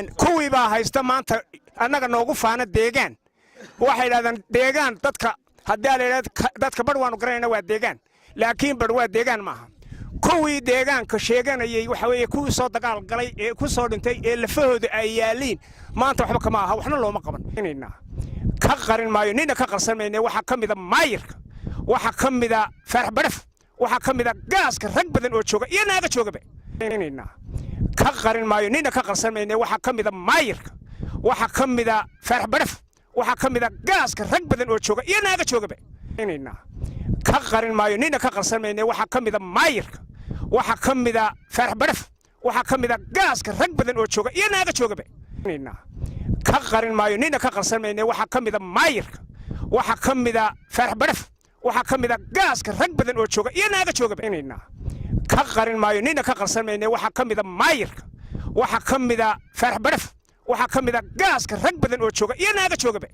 kuwii baa haysta maanta annaga noogu faana deegaan waxay yiraahdaan deegaan dadka haddii la yiraahdo dadka bar waanu garanayna waa deegaan laakiin bar waa deegaan maaha kuwii deegaanka sheeganayay waxa weeye kuwii soo dagaal galay ee ku soo dhintay ee lafahooda ay yaaliin maanta waxba kama aha waxna looma qaban inayna ka qarin maayo nina ka qarsanayna waxa kamida maayirka waxa kamida farax baraf waxa kamida gaaska rag badan oo jooga iyo naaga joogaba inayna ka qarin maayo nina ka qarsanayna waxa kamida maayirka waxa kamida farax baraf waxa kamida gaaska rag badan oo jooga iyo naaga joogaba inayna ka qarin maayo nina ka qarsanayna waxa kamida maayirka waxa kamida farax baraf waxa kamida gaaska rag badan oo jooga iyo naaga joogaba inayna ka qarin maayo nina ka qarsanayna waxa kamida maayirka waxa kamida farax baraf waxa kamida gaaska rag badan oo jooga iyo naaga joogaba inayna ka qarin maayo nina ka qarsanayna waxa kamida maayirka waxa kamida farax baraf waxa kamida gaaska rag badan oo jooga iyo naaga joogaba